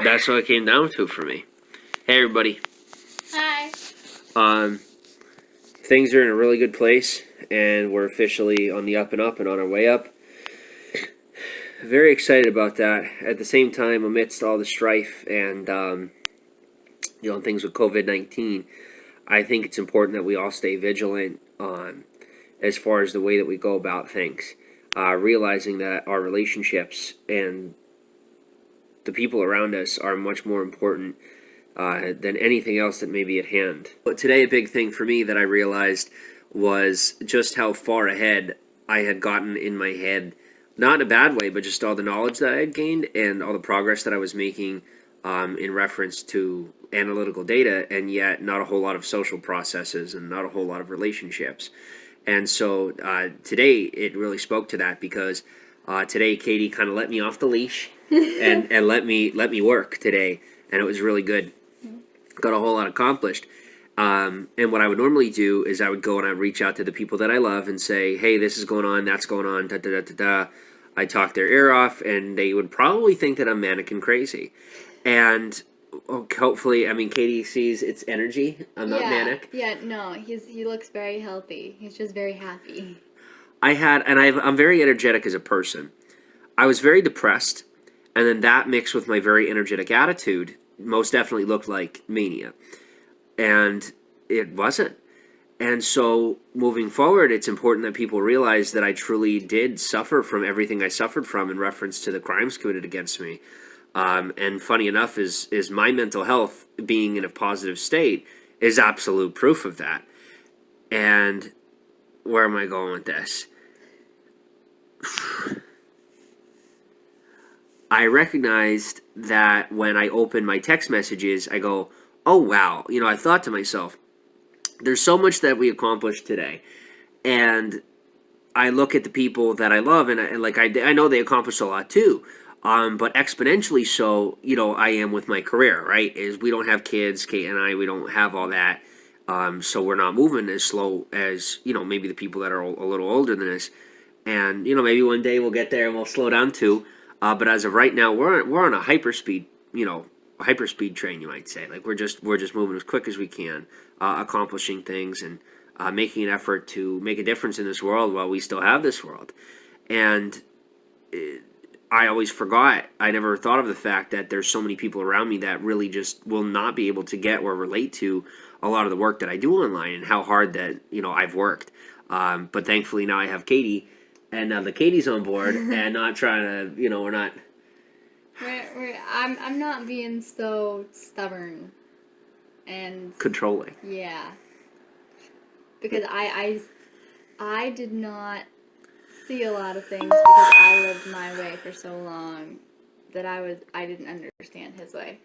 That's what it came down to for me. Hey, everybody. Hi. Things are in a really good place, and we're officially on the up and up and on our way up. Very excited about that. At the same time, amidst all the strife and things with COVID-19, I think it's important that we all stay vigilant as far as the way that we go about things, realizing that our relationships and the people around us are much more important than anything else that may be at hand. But today, a big thing for me that I realized was just how far ahead I had gotten in my head. Not in a bad way, but just all the knowledge that I had gained and all the progress that I was making in reference to analytical data, and yet not a whole lot of social processes and not a whole lot of relationships. And so today it really spoke to that because today Katie kind of let me off the leash and let me work today, and it was really good. Got a whole lot accomplished. And what I would normally do is I would go and I'd reach out to the people that I love and say, hey, this is going on, that's going on, da da da da da. I talk their ear off, and they would probably think that I'm manic and crazy. And hopefully, I mean, Katie sees it's energy. I'm not manic. Yeah, no, he looks very healthy. He's just very happy. I'm very energetic as a person. I was very depressed, and then that mixed with my very energetic attitude most definitely looked like mania. And it wasn't. And so moving forward, it's important that people realize that I truly did suffer from everything I suffered from in reference to the crimes committed against me. And funny enough is my mental health being in a positive state is absolute proof of that. And where am I going with this? I recognized that when I open my text messages, I go, oh, wow. I thought to myself, there's so much that we accomplished today. And I look at the people that I love, and I know they accomplished a lot too. But exponentially so, I am with my career, right? Is we don't have kids, Kate and I, we don't have all that. So we're not moving as slow as, maybe the people that are a little older than us. And, maybe one day we'll get there and we'll slow down too. But as of right now, we're on a hyperspeed, a hyperspeed train, you might say. Like we're just moving as quick as we can, accomplishing things and making an effort to make a difference in this world while we still have this world. And I always forgot. I never thought of the fact that there's so many people around me that really just will not be able to get or relate to a lot of the work that I do online and how hard that I've worked. But thankfully now I have Katie. And now the Katie's on board, and not trying to, we're not. I'm not being so stubborn, and controlling. Yeah, because I did not see a lot of things because I lived my way for so long that I didn't understand his way.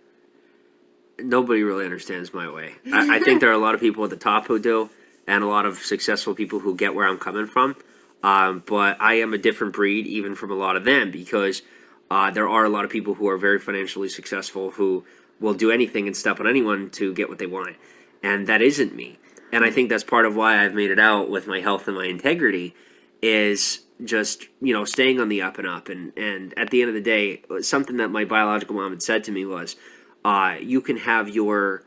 Nobody really understands my way. I think there are a lot of people at the top who do, and a lot of successful people who get where I'm coming from. But I am a different breed even from a lot of them because there are a lot of people who are very financially successful who will do anything and step on anyone to get what they want. And that isn't me. And I think that's part of why I've made it out with my health and my integrity is just, staying on the up and up. And at the end of the day, something that my biological mom had said to me was, you can have your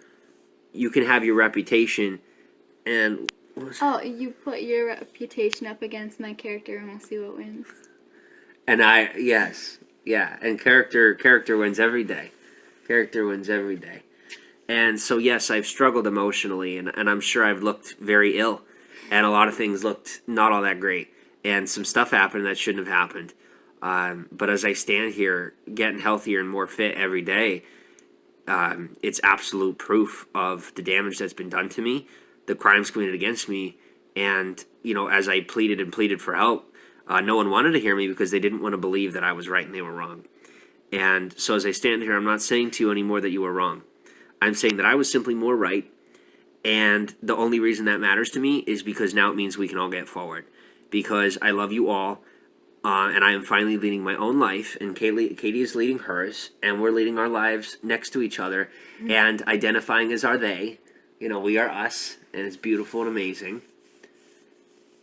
reputation and... Oh, you put your reputation up against my character and we'll see what wins. And yes. Yeah, and character wins every day. Character wins every day. And so, yes, I've struggled emotionally, and I'm sure I've looked very ill, and a lot of things looked not all that great, and some stuff happened that shouldn't have happened. But as I stand here, getting healthier and more fit every day, it's absolute proof of the damage that's been done to me, the crimes committed against me, and, as I pleaded for help, no one wanted to hear me because they didn't want to believe that I was right and they were wrong. And so as I stand here, I'm not saying to you anymore that you were wrong. I'm saying that I was simply more right, and the only reason that matters to me is because now it means we can all get forward. Because I love you all, and I am finally leading my own life, and Katie is leading hers, and we're leading our lives next to each other, and identifying as our they. We are us, and it's beautiful and amazing.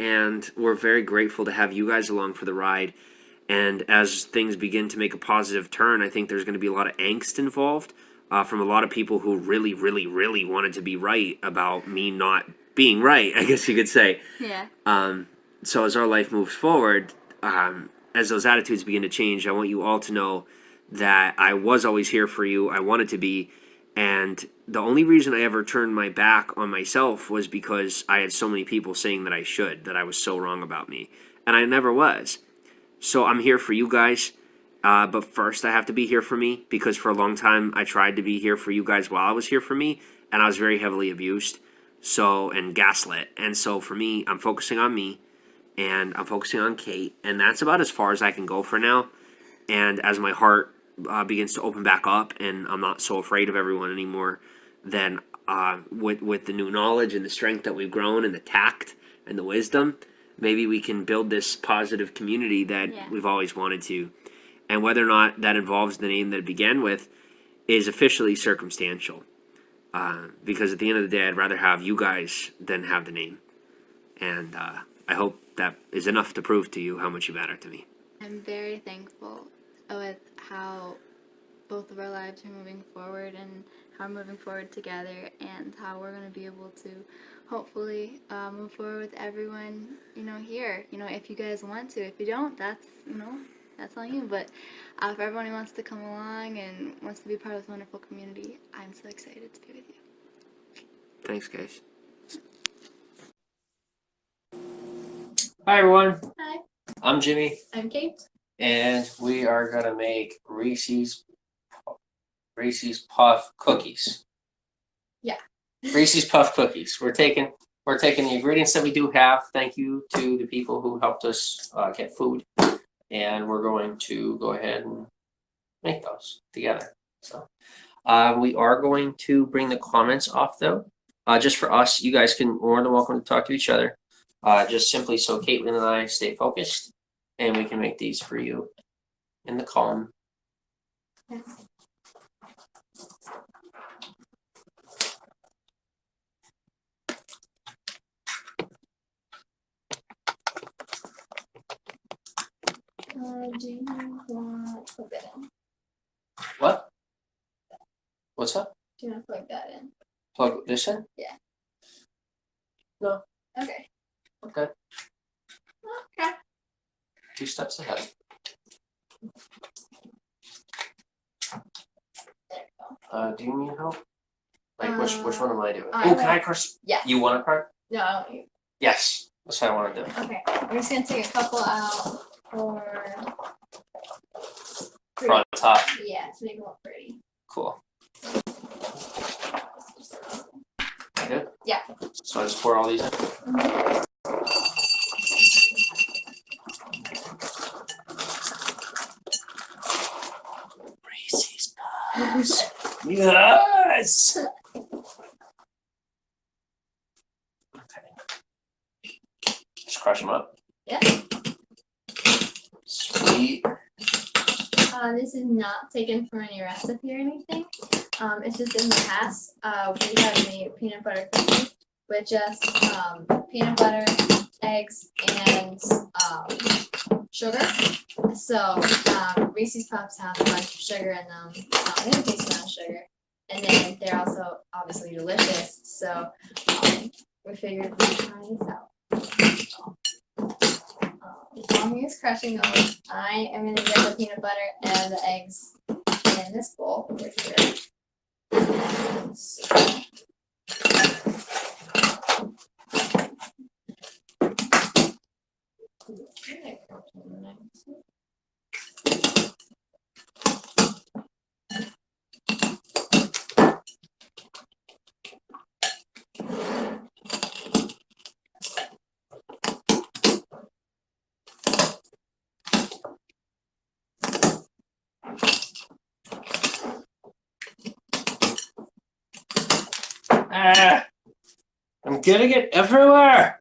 And we're very grateful to have you guys along for the ride. And as things begin to make a positive turn, I think there's going to be a lot of angst involved from a lot of people who really, really, really wanted to be right about me not being right, I guess you could say. Yeah. So as our life moves forward, as those attitudes begin to change, I want you all to know that I was always here for you. I wanted to be. And the only reason I ever turned my back on myself was because I had so many people saying that I should, that I was so wrong about me. And I never was. So I'm here for you guys. But first, I have to be here for me, because for a long time I tried to be here for you guys while I was here for me, and I was very heavily abused, and gaslit. And so for me, I'm focusing on me, and I'm focusing on Kate, and that's about as far as I can go for now. And as my heart begins to open back up, and I'm not so afraid of everyone anymore, then with the new knowledge and the strength that we've grown, and the tact and the wisdom, maybe we can build this positive community that we've always wanted to. And whether or not that involves the name that it began with is officially circumstantial. Because at the end of the day, I'd rather have you guys than have the name. And I hope that is enough to prove to you how much you matter to me. I'm very thankful with how both of our lives are moving forward, and how we're moving forward together, and how we're going to be able to hopefully move forward with everyone, here. If you guys want to. If you don't, that's on you. But if everyone who wants to come along and wants to be part of this wonderful community, I'm so excited to be with you. Thanks, guys. Hi, everyone. Hi. I'm Jimmy. I'm Kate. And we are going to make Reese's Puff Cookies. Yeah. Reese's Puff Cookies. We're taking the ingredients that we do have. Thank you to the people who helped us get food. And we're going to go ahead and make those together. So we are going to bring the comments off, though. Just for us, you guys can more than welcome to talk to each other. Just simply so Caitlin and I stay focused, and we can make these for you in the calm. Yes. Do you want to plug that in? What? What's up? Do you want to plug that in? Plug this in? Yeah. No. Okay. Okay. Okay. 2 steps ahead. There you go. Do you need help? Like which one am I doing? I Oh, can I crush? Yes. You want a card? No, I want you. Yes. That's what I want to do. Okay. We're just gonna take a couple out for Front top. Yeah, to make them look pretty. Cool. Good? Yeah. So I just pour all these in? Mm-hmm. Reese's Puffs. Yes! Okay. Just crush them up. Yeah. Sweet. This is not taken from any recipe or anything. It's just in the past, we have made peanut butter cookies with just peanut butter, eggs, and sugar. So Reese's Puffs have a bunch of sugar in them, and a decent amount of sugar. And then they're also obviously delicious. So we figured we'd try this out. While he is crushing those, I am going to get the peanut butter and the eggs in this bowl over here. So. I'm getting it everywhere.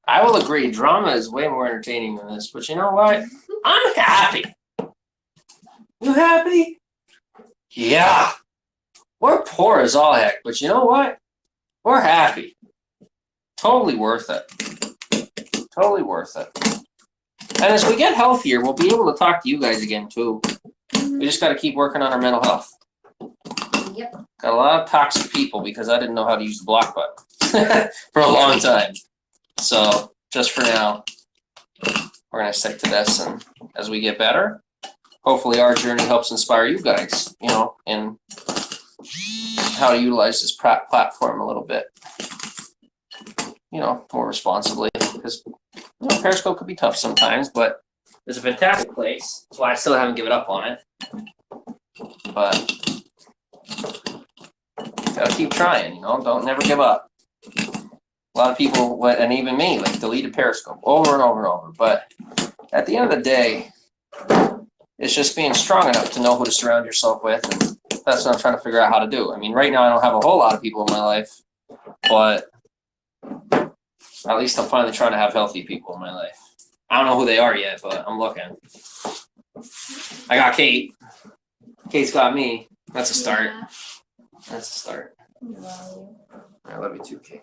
I will agree, drama is way more entertaining than this, but you know what? I'm happy. You happy? Yeah. We're poor as all heck, but you know what? We're happy. Totally worth it. Totally worth it. And as we get healthier, we'll be able to talk to you guys again too. We just got to keep working on our mental health. Yep. Got a lot of toxic people because I didn't know how to use the block button for a long time. So just for now, we're going to stick to this. And as we get better, hopefully our journey helps inspire you guys, you know, in how to utilize this platform a little bit, you know, more responsibly. Because, you know, Periscope could be tough sometimes, but it's a fantastic place. That's why I still haven't given up on it. But gotta keep trying, you know, don't never give up. A lot of people, and even me, like deleted Periscope over and over and over. But at the end of the day, it's just being strong enough to know who to surround yourself with. And that's what I'm trying to figure out how to do. I mean, right now I don't have a whole lot of people in my life, but at least I'm finally trying to have healthy people in my life. I don't know who they are yet, but I'm looking. I got Kate. Kate's got me. That's a start. Yeah. That's a start. I love you too, Kate.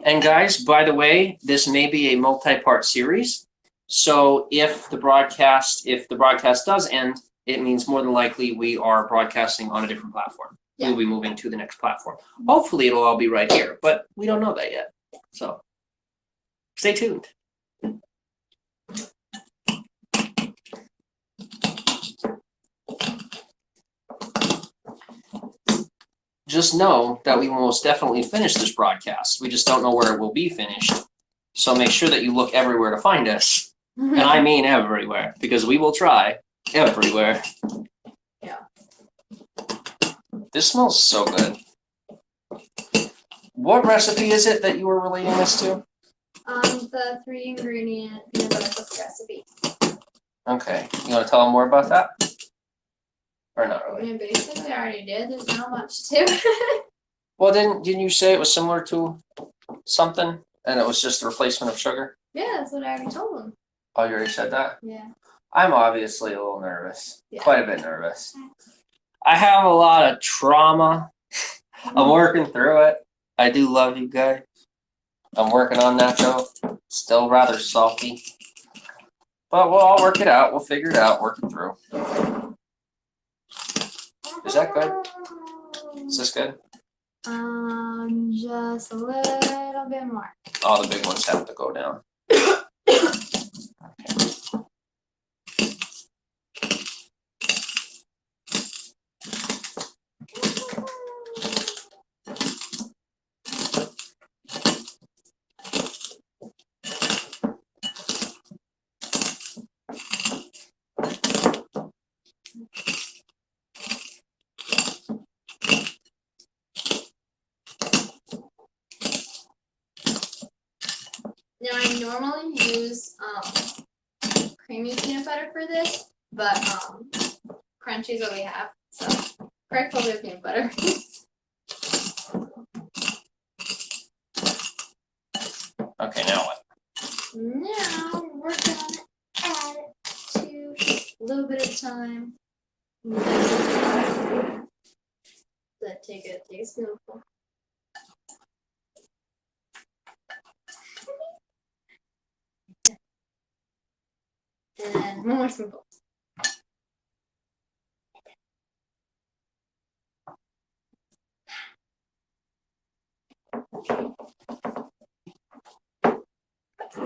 And guys, by the way, this may be a multi-part series. So if the broadcast does end, it means more than likely we are broadcasting on a different platform. Yeah. We'll be moving to the next platform. Hopefully it'll all be right here, but we don't know that yet. So stay tuned. Just know that we will most definitely finish this broadcast. We just don't know where it will be finished. So make sure that you look everywhere to find us. And I mean everywhere, because we will try everywhere. Yeah. This smells so good. What recipe is it that you were relating this to? The 3-ingredient peanut butter cookie recipe. Okay. You want to tell them more about that? Or not I really? mean, basically, I already did. There's not much to it. Well, didn't you say it was similar to something, and it was just a replacement of sugar? Yeah, that's what I already told them. Oh, you already said that? Yeah. I'm obviously a little nervous. Yeah. Quite a bit nervous. I have a lot of trauma. I'm working through it. I do love you guys. I'm working on that though. Still rather salty. But we'll all work it out. We'll figure it out. Work it through. Is that good? Is this good? Just a little bit more. All the big ones have to go down. Now, I normally use creamy peanut butter for this, but crunchy is what we have. So, correct over peanut butter. Okay, now what? Now, we're gonna add it to a little bit of time. Let take a spoonful. And then one more spoonful.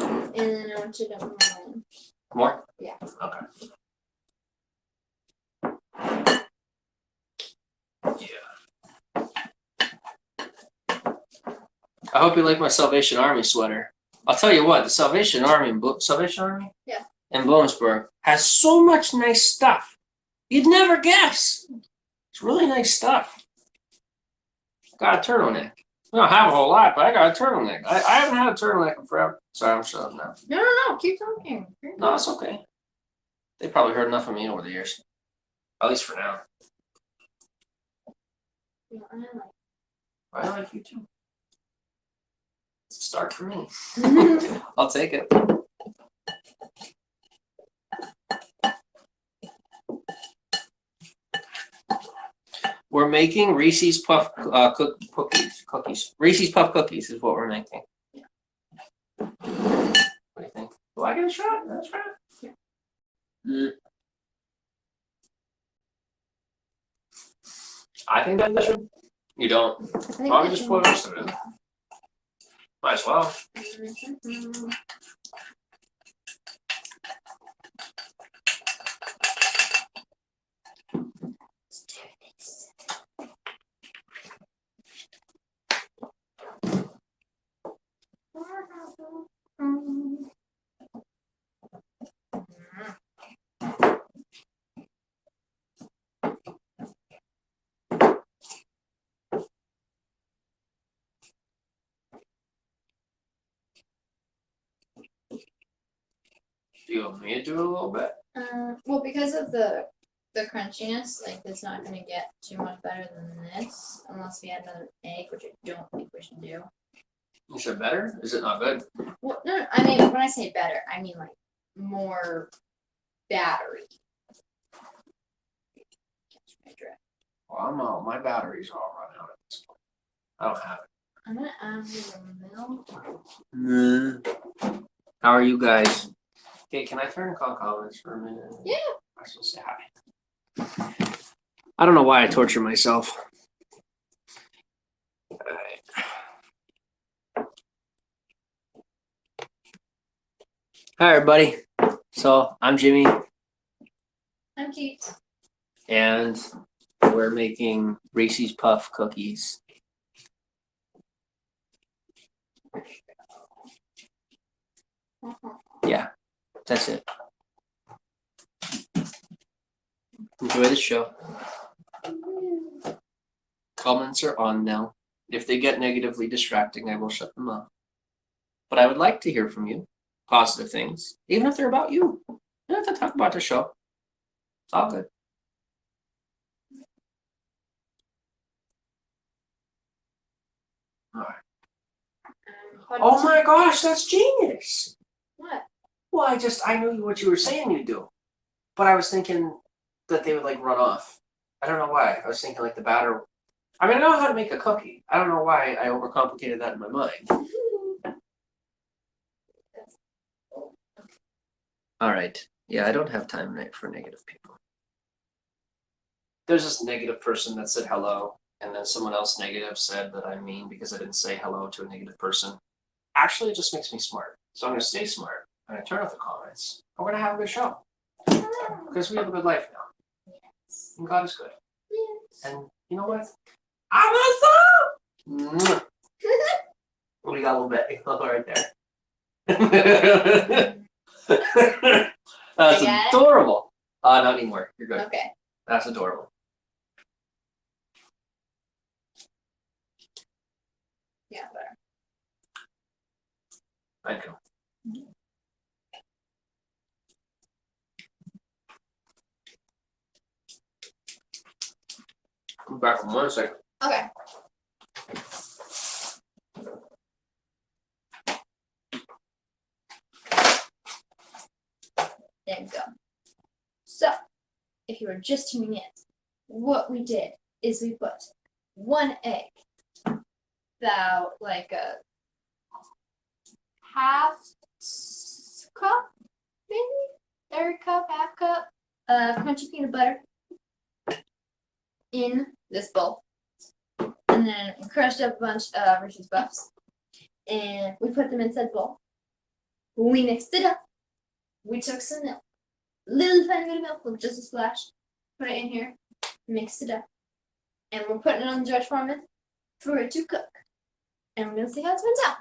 And then I want you to dump more in. More? Yeah. Okay. Yeah. I hope you like my Salvation Army sweater. I'll tell you what, the Salvation Army in Yeah. in Bloomsburg has so much nice stuff. You'd never guess. It's really nice stuff. Got a turtleneck. I don't have a whole lot, but I got a turtleneck. I haven't had a turtleneck in forever. Sorry, I'm shut up now. No. Keep talking. No, it's okay. They probably heard enough of me over the years. At least for now. Yeah, I like you too. It's a start for me. I'll take it. We're making Reese's Puff cookies. Reese's Puff cookies is what we're making. What do you think? Do I get a shot? That's right. Yeah. I think that should. You don't. Probably just put the rest of it in. Might as well. Do you want me to do a little bit? Well, because of the crunchiness, like it's not gonna get too much better than this unless we add another egg, which I don't think we should do. You said better? Is it not good? Well, no, I mean when I say better, I mean like more battery. Well, I'm all, my batteries are all run out at this point. I don't have it. I'm gonna add the milk. How are you guys? Okay, can I turn call comments for a minute? Yeah. I still say hi. I don't know why I torture myself. Alright. Hi everybody. So I'm Jimmy I'm Keith. and we're making Reese's Puff cookies. Yeah, that's it. Enjoy the show. Comments are on now. If they get negatively distracting, I will shut them off. But I would like to hear from you. Positive things. Even if they're about you. You don't have to talk about the show. It's all good. Alright. Oh my gosh, that's genius. What? Well, I knew what you were saying you'd do. But I was thinking that they would like run off. I don't know why. I was thinking like the batter. I mean, I know how to make a cookie. I don't know why I overcomplicated that in my mind. All right. Yeah, I don't have time for negative people. There's this negative person that said hello, and then someone else negative said that I'm mean because I didn't say hello to a negative person. Actually, it just makes me smart. So I'm going to stay smart. I'm going to turn off the comments. We're going to have a good show. Because we have a good life now. Yes. And God is good. Yes. And you know what? I'm awesome! We got a little bit right there. That's adorable. Not anymore. You're good. Okay. That's adorable. Yeah, better. Thank you. I'm back in 1 second. Okay. There you go. So, if you were just tuning in, what we did is we put 1 egg, about like a half cup, maybe? Third cup, half cup of crunchy peanut butter in this bowl. And then we crushed up a bunch of Reese's Puffs. And we put them inside the bowl. When we mixed it up, we took some milk. Little tiny bit of milk with just a splash. Put it in here. Mixed it up. And we're putting it on the George Foreman for it to cook. And we're going to see how it turns out.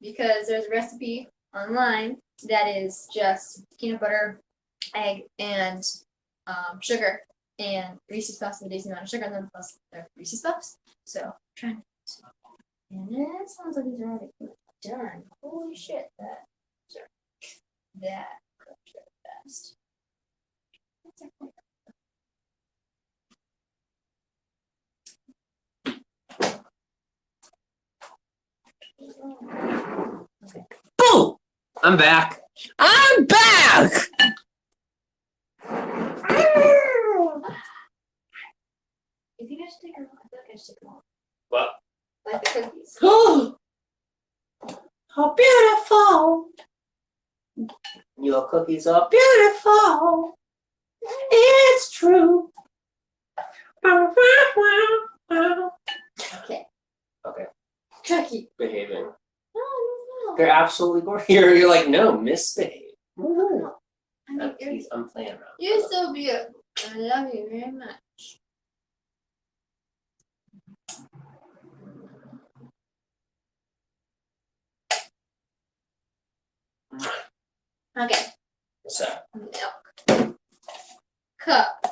Because there's a recipe online that is just peanut butter, egg, and sugar. And Reese's Puffs and a decent amount of sugar, and then plus the Reese's Puffs. So, trying to. And it sounds like these are already done. Holy shit, that cooked really fast. Okay. Boom! I'm back. I'm back! If you guys Oh, how beautiful. Your cookies are beautiful. It's true. Okay. Okay. Cookie. Behaving. No. They're absolutely gorgeous. You're like, no, misbehave. No. I mean, I'm playing around. you're so beautiful. I love you very much. Okay. What's that? Milk. Cup.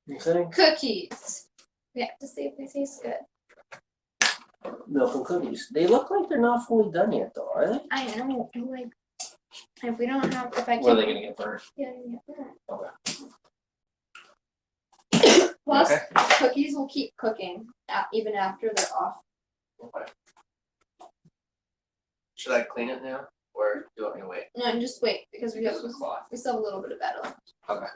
You think? Cookies. We have to see if they taste good. Milk and cookies. They look like they're not fully done yet, though, are they? I know. I'm like, if we don't have, if I Or are they can't. gonna get burnt? Yeah, yeah. Okay. Plus, Okay. cookies will keep cooking even after they're off. Okay. Should I clean it now, or do you want me to wait? No, just wait because Because of the cloth. we still have a little bit of batter left. Okay.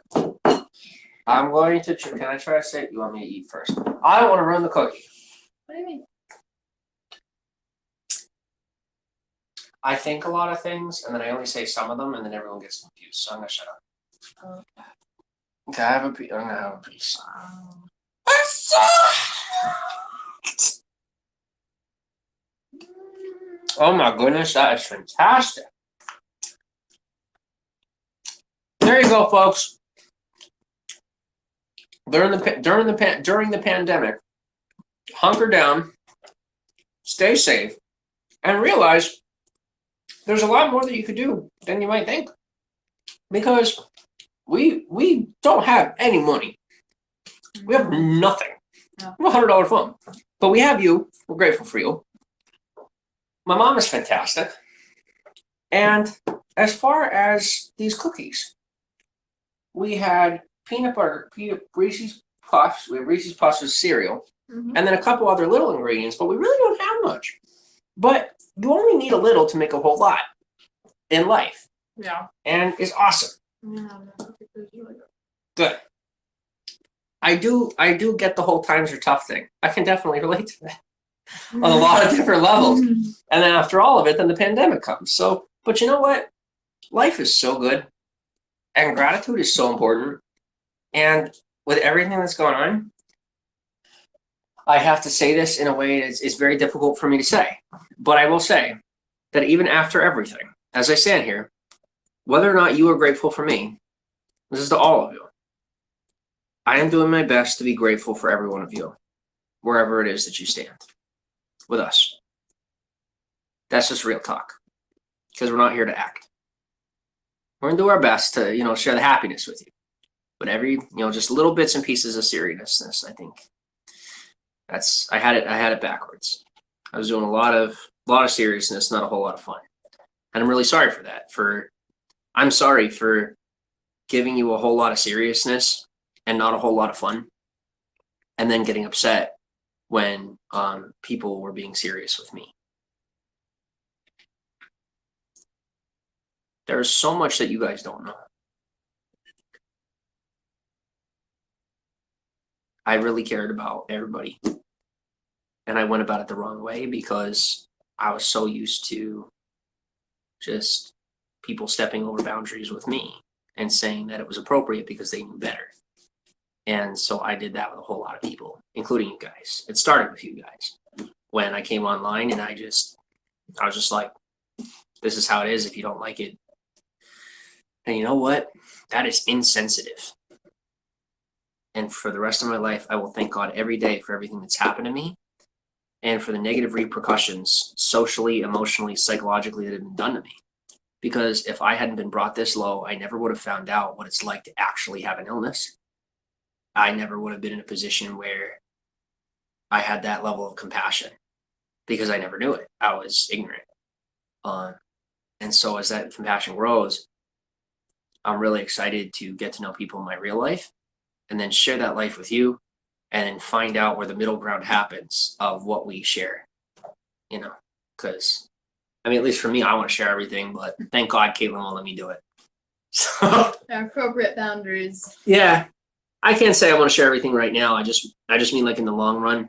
I'm going to. Can I try to say? You want me to eat first? I don't want to ruin the cookie. What do you mean? I think a lot of things, and then I only say some of them, and then everyone gets confused. So I'm gonna shut up. Okay. Okay, I have a piece. I'm gonna have a piece. Oh my goodness, that is fantastic. There you go, folks. During the pandemic, hunker down, stay safe, and realize there's a lot more that you could do than you might think. Because we don't have any money. We have nothing. No. We have a $100 phone. But we have you. We're grateful for you. My mom is fantastic. And as far as these cookies, we had peanut butter, Reese's Puffs. We have Reese's Puffs with cereal. Mm-hmm. And then a couple other little ingredients, but we really don't have much. But you only need a little to make a whole lot in life. Yeah. And it's awesome. Good. I do get the whole times are tough thing. I can definitely relate to that on a lot of different levels. And then after all of it, then the pandemic comes. So, but you know what? Life is so good. And gratitude is so important. And with everything that's going on, I have to say this in a way it's very difficult for me to say. But I will say that even after everything, as I stand here, whether or not you are grateful for me, this is to all of you. I am doing my best to be grateful for every one of you, wherever it is that you stand with us. That's just real talk, because we're not here to act. We're gonna do our best to, share the happiness with you. But every, just little bits and pieces of seriousness, I think. I had it backwards. I was doing a lot of seriousness, not a whole lot of fun. And I'm really sorry for that. I'm sorry for giving you a whole lot of seriousness and not a whole lot of fun, and then getting upset when people were being serious with me. There's so much that you guys don't know. I really cared about everybody, and I went about it the wrong way because I was so used to just people stepping over boundaries with me and saying that it was appropriate because they knew better. And so I did that with a whole lot of people, including you guys. It started with you guys when I came online, and I was just like, this is how it is. If you don't like it. And you know what? That is insensitive. And for the rest of my life, I will thank God every day for everything that's happened to me and for the negative repercussions socially, emotionally, psychologically that have been done to me. Because if I hadn't been brought this low, I never would have found out what it's like to actually have an illness. I never would have been in a position where I had that level of compassion because I never knew it. I was ignorant. And so as that compassion grows, I'm really excited to get to know people in my real life and then share that life with you and then find out where the middle ground happens of what we share, because at least for me, I want to share everything, but thank God Caitlin won't let me do it. So Appropriate boundaries. Yeah. I can't say I want to share everything right now. I just mean like in the long run.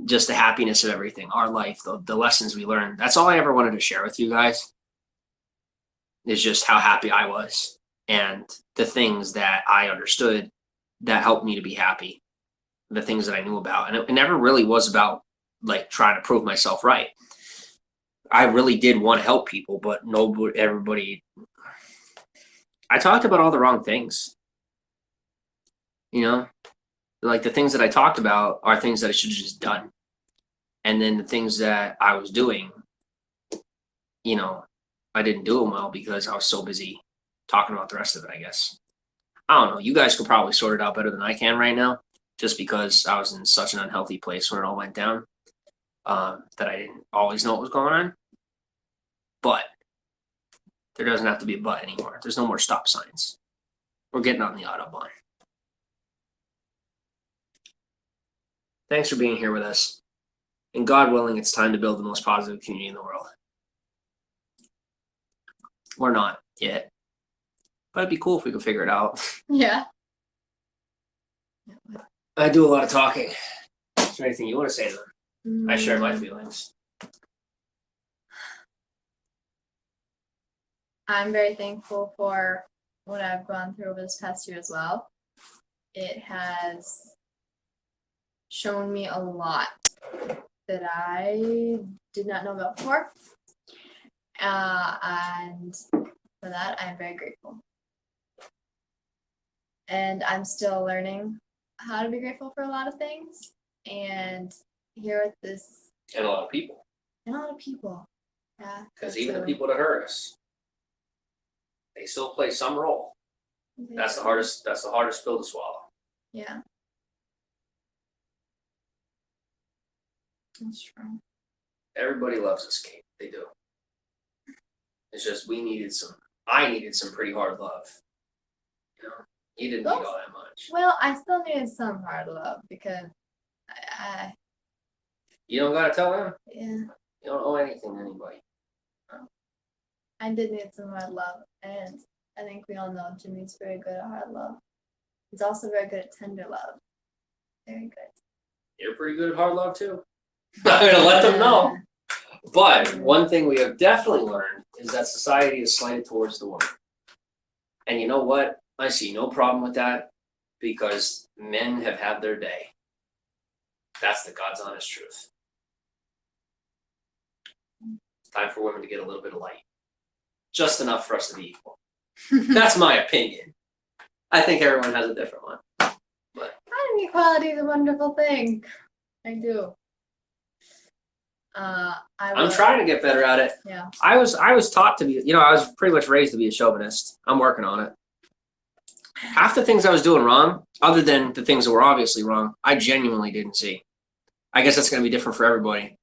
just the happiness of everything, our life, the lessons we learned. That's all I ever wanted to share with you guys, is just how happy I was and the things that I understood that helped me to be happy, the things that I knew about. And it never really was about like trying to prove myself right. I really did want to help people, but everybody, I talked about all the wrong things, you know, like the things that I talked about are things that I should have just done. And then the things that I was doing, you know, I didn't do them well because I was so busy talking about the rest of it, I guess. I don't know. You guys could probably sort it out better than I can right now, just because I was in such an unhealthy place when it all went down, that I didn't always know what was going on. But there doesn't have to be a but anymore. There's no more stop signs. We're getting on the Autobahn. Thanks for being here with us. And God willing, it's time to build the most positive community in the world. We're not yet. But it'd be cool if we could figure it out. Yeah. I do a lot of talking. Is there anything you want to say to them? I share my Mm, feelings. I'm very thankful for what I've gone through over this past year as well. It has shown me a lot that I did not know about before. And for that, I'm very grateful. And I'm still learning how to be grateful for a lot of things. And here with this, And a lot of people. and a lot of people. Yeah. Because that's even the true. people that hurt us, they still play some role. That's the hardest pill to swallow. Yeah. That's true. Everybody loves us, Kate. They do. It's just I needed some pretty hard love. You know? You didn't need all that much. Well, I still needed some hard love because I You don't gotta tell them. yeah, You don't owe anything to anybody. I did need some hard love, and I think we all know Jimmy's very good at hard love. He's also very good at tender love. Very good. You're pretty good at hard love too. I'm gonna let them know. But one thing we have definitely learned is that society is slanted towards the woman. And you know what? I see no problem with that because men have had their day. That's the God's honest truth. It's time for women to get a little bit of light. Just enough for us to be equal. That's my opinion. I think everyone has a different one. I think equality is a wonderful thing. I do. I'm trying to get better at it. Yeah. I was taught to be, I was pretty much raised to be a chauvinist. I'm working on it. Half the things I was doing wrong, other than the things that were obviously wrong, I genuinely didn't see. I guess that's going to be different for everybody.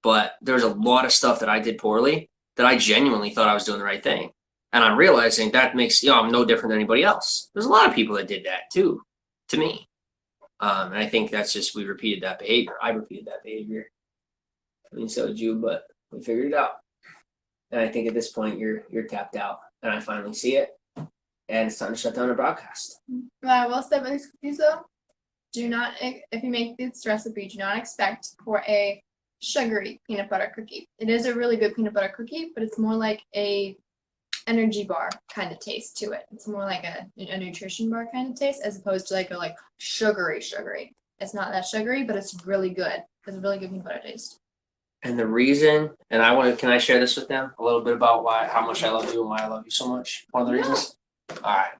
But there's a lot of stuff that I did poorly that I genuinely thought I was doing the right thing. And I'm realizing that makes, I'm no different than anybody else. There's a lot of people that did that too, to me. And I think that's just, we repeated that behavior. I repeated that behavior. I mean, so did you, but we figured it out. And I think at this point, you're tapped out. And I finally see it. And it's time to shut down the broadcast. Well, I will say about these cookies though, do not, if you make this recipe, do not expect for a sugary peanut butter cookie. It is a really good peanut butter cookie, but it's more like a energy bar kind of taste to it. It's more like a nutrition bar kind of taste as opposed to like a sugary. It's not that sugary, but it's really good. It's a really good peanut butter taste. And the reason, and can I share this with them a little bit about how much I love you and why I love you so much? One of the reasons? All right.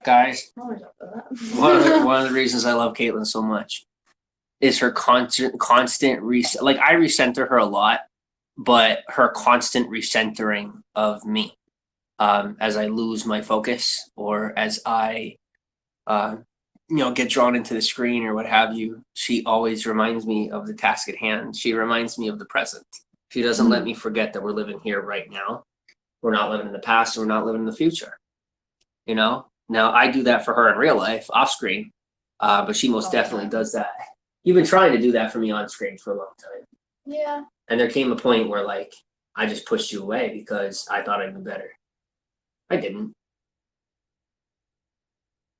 Guys, one of the reasons I love Caitlin so much is her constant reset. Like, I recenter her a lot, but her constant recentering of me as I lose my focus or as I get drawn into the screen or what have you. She always reminds me of the task at hand. She reminds me of the present. She doesn't let me forget that we're living here right now. We're not living in the past, and we're not living in the future. Now I do that for her in real life, off screen, but she most definitely does that. You've been trying to do that for me on screen for a long time. Yeah. And there came a point where, like, I just pushed you away because I thought I knew better. I didn't.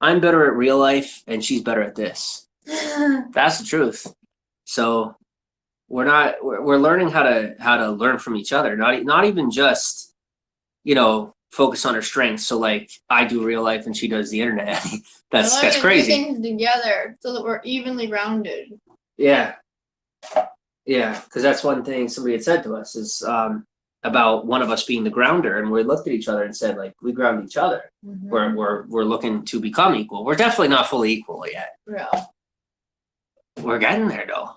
I'm better at real life, and she's better at this. That's the truth. So we're learning how to learn from each other, not even just, focus on her strengths. So like I do real life and she does the internet. that's We're learning crazy. to do things together so that we're evenly rounded. Yeah. Yeah, because that's one thing somebody had said to us is about one of us being the grounder, and we looked at each other and said, like, we ground each other. Mm-hmm. We're looking to become equal. We're definitely not fully equal yet. Real. We're getting there though,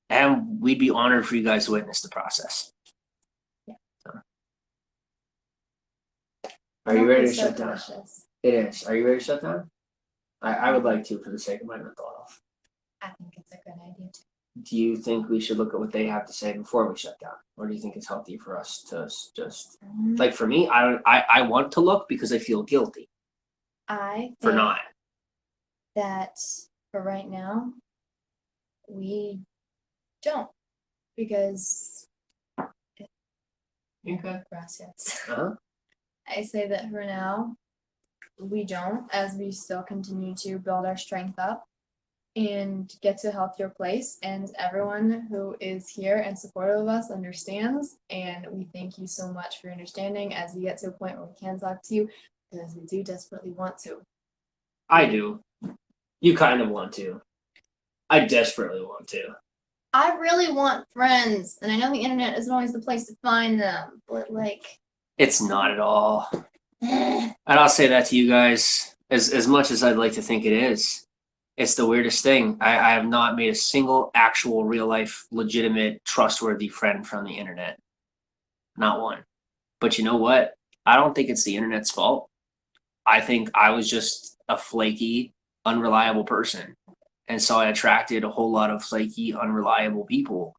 and we'd be honored for you guys to witness the process. Yeah. So. Are you ready to shut down? Delicious. It is. Are you ready to shut down? I would like to, for the sake of my mental health. I think it's a good idea too. Do you think we should look at what they have to say before we shut down, or do you think it's healthy for us to just like, for me, I want to look because I feel guilty I for think not. that for right now, we don't, because Okay. gracias. Uh-huh. I say that for now, we don't, as we still continue to build our strength up and get to a healthier place. And everyone who is here and supportive of us understands. And we thank you so much for your understanding as we get to a point where we can talk to you, because we do desperately want to. I do. You kind of want to. I desperately want to. I really want friends, and I know the internet isn't always the place to find them, but like, It's not at all. And I'll say that to you guys, as much as I'd like to think it is. It's the weirdest thing. I have not made a single actual real life, legitimate, trustworthy friend from the internet. Not one. But you know what? I don't think it's the internet's fault. I think I was just a flaky, unreliable person. And so I attracted a whole lot of flaky, unreliable people.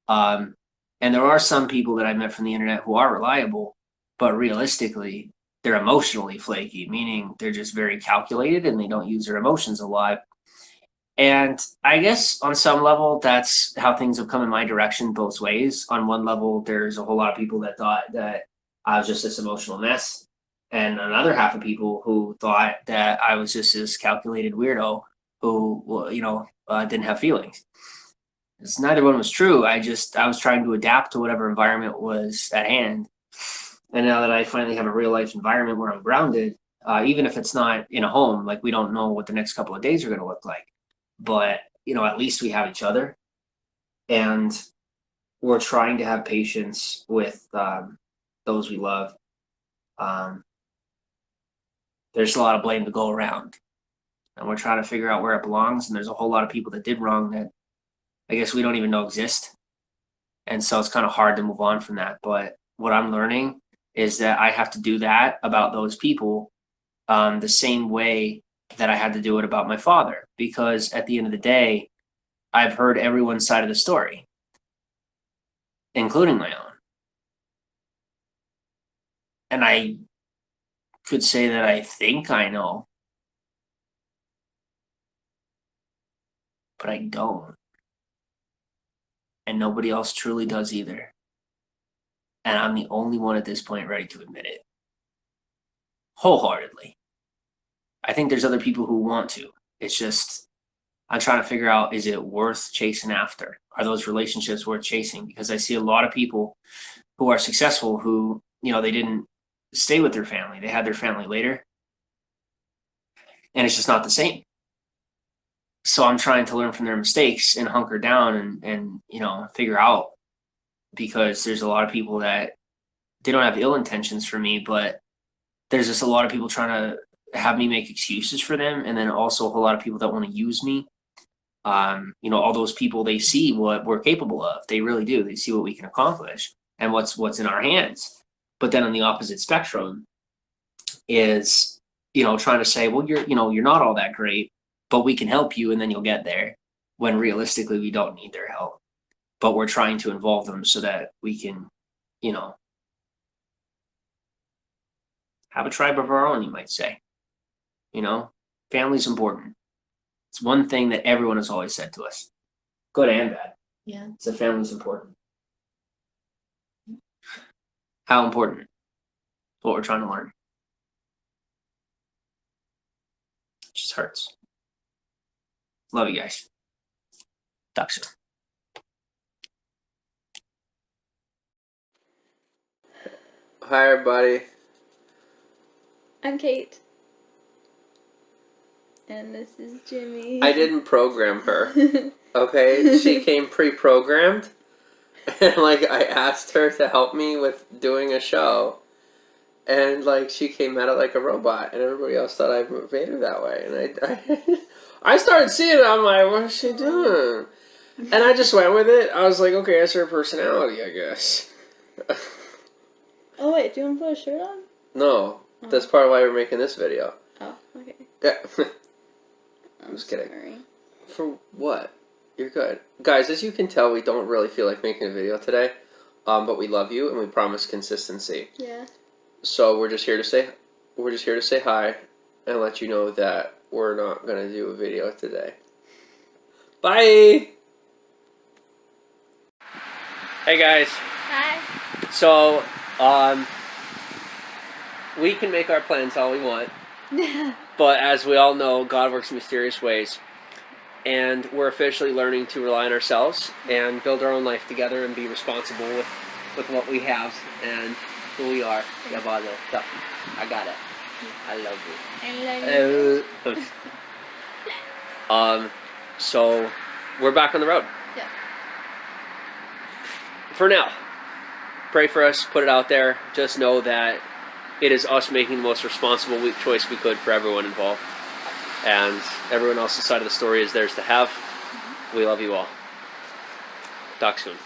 And there are some people that I met from the internet who are reliable, but realistically, they're emotionally flaky, meaning they're just very calculated and they don't use their emotions a lot. And I guess on some level, that's how things have come in my direction both ways. On one level, there's a whole lot of people that thought that I was just this emotional mess. And another half of people who thought that I was just this calculated weirdo who, didn't have feelings. Because neither one was true. I was trying to adapt to whatever environment was at hand. And now that I finally have a real life environment where I'm grounded, even if it's not in a home, like we don't know what the next couple of days are going to look like. But, at least we have each other. And we're trying to have patience with those we love. There's a lot of blame to go around. And we're trying to figure out where it belongs. And there's a whole lot of people that did wrong that I guess we don't even know exist. And so it's kind of hard to move on from that. But what I'm learning is that I have to do that about those people the same way that I had to do it about my father, because at the end of the day, I've heard everyone's side of the story, including my own. And I could say that I think I know, but I don't. And nobody else truly does either. And I'm the only one at this point ready to admit it. Wholeheartedly. I think there's other people who want to. It's just, I'm trying to figure out, is it worth chasing after? Are those relationships worth chasing? Because I see a lot of people who are successful who, they didn't stay with their family. They had their family later. And it's just not the same. So I'm trying to learn from their mistakes and hunker down and figure out, because there's a lot of people that they don't have ill intentions for me, but there's just a lot of people trying to have me make excuses for them, and then also a whole lot of people that want to use me. All those people, they see what we're capable of. They really do. They see what we can accomplish and what's in our hands. But then on the opposite spectrum is, trying to say, well, you're not all that great, but we can help you and then you'll get there. When realistically, we don't need their help, but we're trying to involve them so that we can, have a tribe of our own, you might say. Family's important. It's one thing that everyone has always said to us, good and bad. Yeah. So family's important. How important? What we're trying to learn. It just hurts. Love you guys. Talk soon. Hi, everybody. I'm Kate. And this is Jimmy. I didn't program her. Okay, she came pre-programmed, and like I asked her to help me with doing a show, and like she came at it like a robot, and everybody else thought I made her that way, and I started seeing it. I'm like, what is she doing? And I just went with it. I was like, okay, that's her personality, I guess. Oh wait, do you want to put a shirt on? No, that's part of why we're making this video. Oh, okay. Yeah. I'm just kidding. sorry. For what? You're good. Guys, as you can tell, we don't really feel like making a video today. But we love you and we promise consistency. Yeah. So we're just here to say hi and let you know that we're not gonna do a video today. Bye. Hey guys. Hi. So, we can make our plans all we want, but as we all know, God works in mysterious ways. And we're officially learning to rely on ourselves and build our own life together and be responsible with what we have and who we are. Yeah, Bazo. So, I got it. I love you. I love you. So we're back on the road. Yeah. For now. Pray for us, put it out there. Just know that it is us making the most responsible choice we could for everyone involved. And everyone else's side of the story is theirs to have. We love you all. Talk soon.